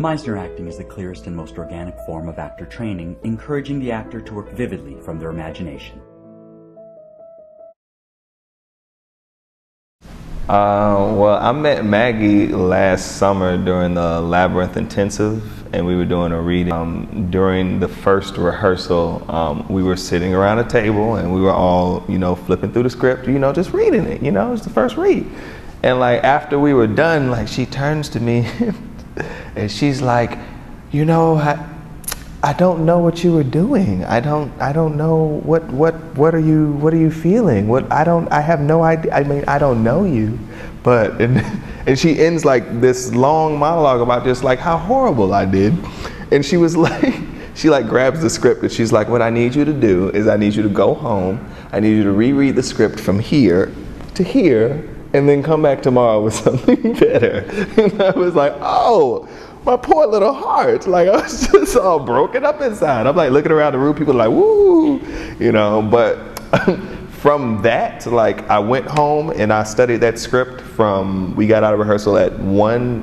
Meisner acting is the clearest and most organic form of actor training, encouraging the actor to work vividly from their imagination. Well, I met Maggie last summer during the Labyrinth intensive, and we were doing a reading. During the first rehearsal, we were sitting around a table and we were all, flipping through the script, just reading it, it was the first read. And like after we were done, like she turns to me and she's like, I don't know what you were doing. I don't know what are you feeling? I have no idea. I mean, I don't know you, but and she ends like this long monologue about just like how horrible I did, and she was like, she like grabs the script and she's like, what I need you to do is I need you to go home. I need you to reread the script from here to here, and then come back tomorrow with something better. And I was like, oh. My poor little heart, like I was just all broken up inside. I'm like looking around the room, people are like, woo, but from that, like I went home and I studied that script we got out of rehearsal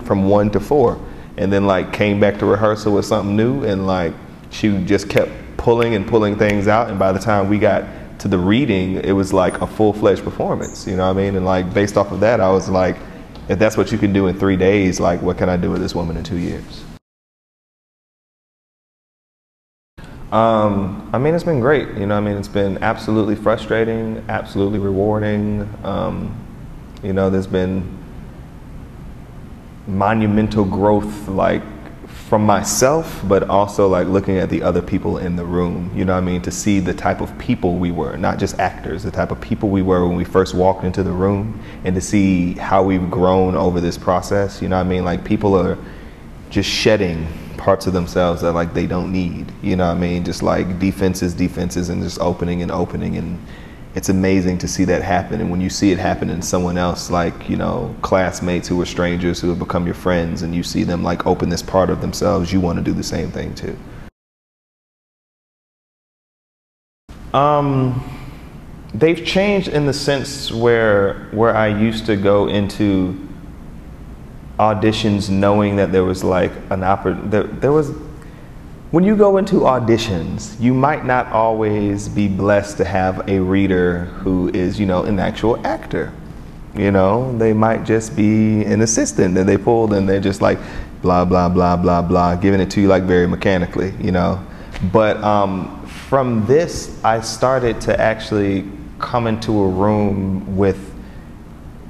from 1 to 4, and then like came back to rehearsal with something new, and like she just kept pulling things out, and by the time we got to the reading, it was like a full-fledged performance, And like based off of that, I was like, if that's what you can do in 3 days, like what can I do with this woman in 2 years? I mean, it's been great. It's been absolutely frustrating, absolutely rewarding. There's been monumental growth, like from myself, but also like looking at the other people in the room, to see the type of people we were, not just actors, the type of people we were when we first walked into the room, and to see how we've grown over this process, like people are just shedding parts of themselves that like they don't need, just like defenses, and just opening, and it's amazing to see that happen. And when you see it happen in someone else, like, classmates who are strangers who have become your friends, and you see them like open this part of themselves, you want to do the same thing too. They've changed in the sense where I used to go into auditions knowing that there was like when you go into auditions, you might not always be blessed to have a reader who is, an actual actor. They might just be an assistant that they pulled, and they're just like blah, blah, blah, blah, blah, giving it to you like very mechanically, But from this, I started to actually come into a room with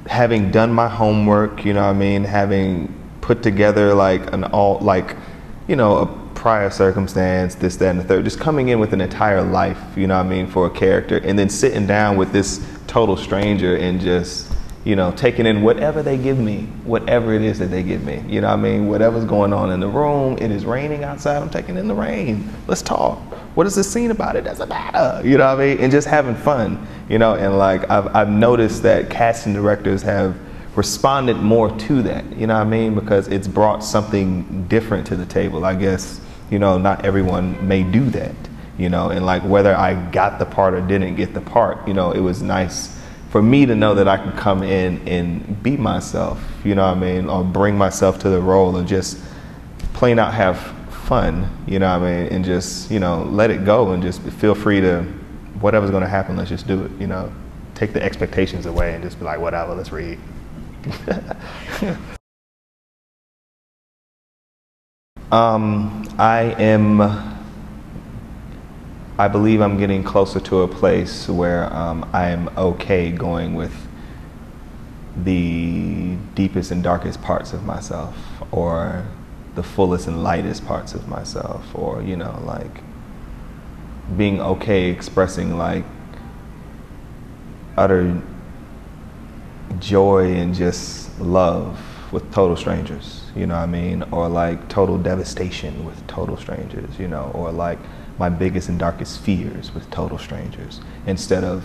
having done my homework, having put together like a prior circumstance, this, that, and the third, just coming in with an entire life, for a character, and then sitting down with this total stranger and just, taking in whatever they give me, whatever it is that they give me, whatever's going on in the room. It is raining outside, I'm taking in the rain. Let's talk. What is this scene about? It doesn't matter, and just having fun, and like I've noticed that casting directors have responded more to that, because it's brought something different to the table. I guess, not everyone may do that, and like whether I got the part or didn't get the part, it was nice for me to know that I could come in and be myself, or bring myself to the role and just plain out have fun, and just, let it go and just feel free to, whatever's going to happen, let's just do it, take the expectations away and just be like, whatever, let's read. I believe I'm getting closer to a place where I am okay going with the deepest and darkest parts of myself, or the fullest and lightest parts of myself, or like being okay expressing like utter joy and just love with total strangers, or like total devastation with total strangers, or like my biggest and darkest fears with total strangers, instead of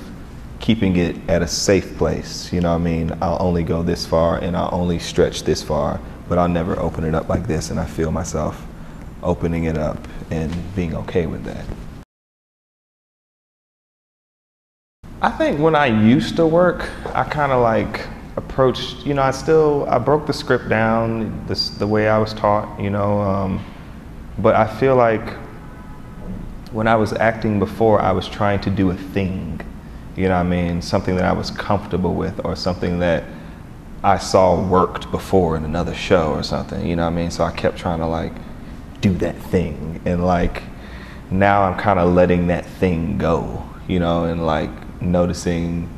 keeping it at a safe place. I'll only go this far and I'll only stretch this far, but I'll never open it up like this, and I feel myself opening it up and being okay with that. I think when I used to work, I kind of like approached, you know, I broke the script down the way I was taught, you know, but I feel like when I was acting before, I was trying to do a thing, you know what I mean? Something that I was comfortable with, or something that I saw worked before in another show or something, you know what I mean? So I kept trying to like do that thing, and like now I'm kind of letting that thing go, you know, and like noticing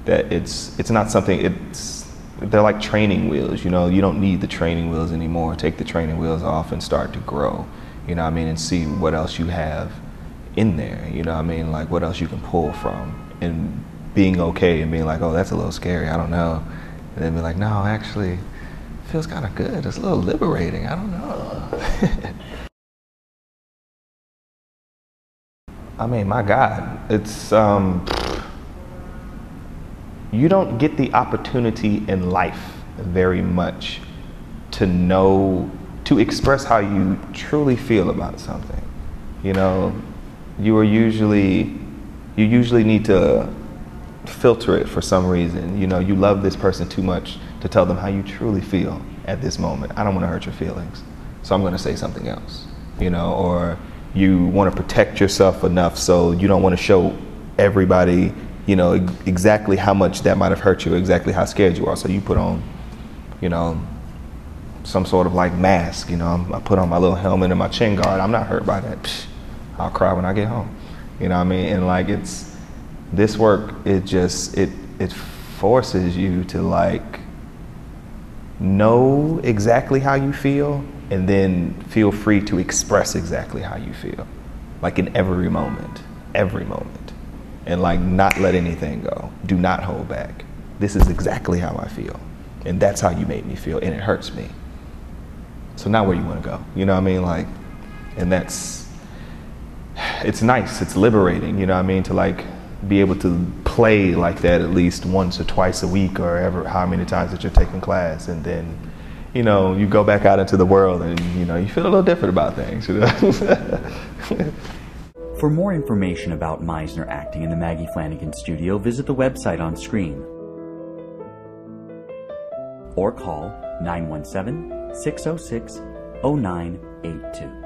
that it's not something, they're like training wheels, you know, you don't need the training wheels anymore. Take the training wheels off and start to grow, you know what I mean, and see what else you have in there, you know what I mean, like what else you can pull from, and being okay and being like, oh, that's a little scary, I don't know, and then be like, no, actually, it feels kind of good, it's a little liberating, I don't know. I mean, my God, it's, you don't get the opportunity in life very much to express how you truly feel about something. You know, you usually need to filter it for some reason. You know, you love this person too much to tell them how you truly feel at this moment. I don't want to hurt your feelings, so I'm going to say something else, you know, or you want to protect yourself enough so you don't want to show everybody, you know, exactly how much that might have hurt you, exactly how scared you are. So you put on, you know, some sort of like mask, you know, I put on my little helmet and my chin guard. I'm not hurt by that. Psh, I'll cry when I get home. You know what I mean? And like this work, it forces you to like know exactly how you feel, and then feel free to express exactly how you feel. Like in every moment. And like not let anything go. Do not hold back. This is exactly how I feel. And that's how you made me feel, and it hurts me. So now where you want to go? You know what I mean? Like, and it's nice, it's liberating, you know what I mean? To like be able to play like that at least once or twice a week, or ever how many times that you're taking class, and then, you know, you go back out into the world and, you know, you feel a little different about things, you know? For more information about Meisner acting in the Maggie Flanagan studio, visit the website on screen or call 917-606-0982.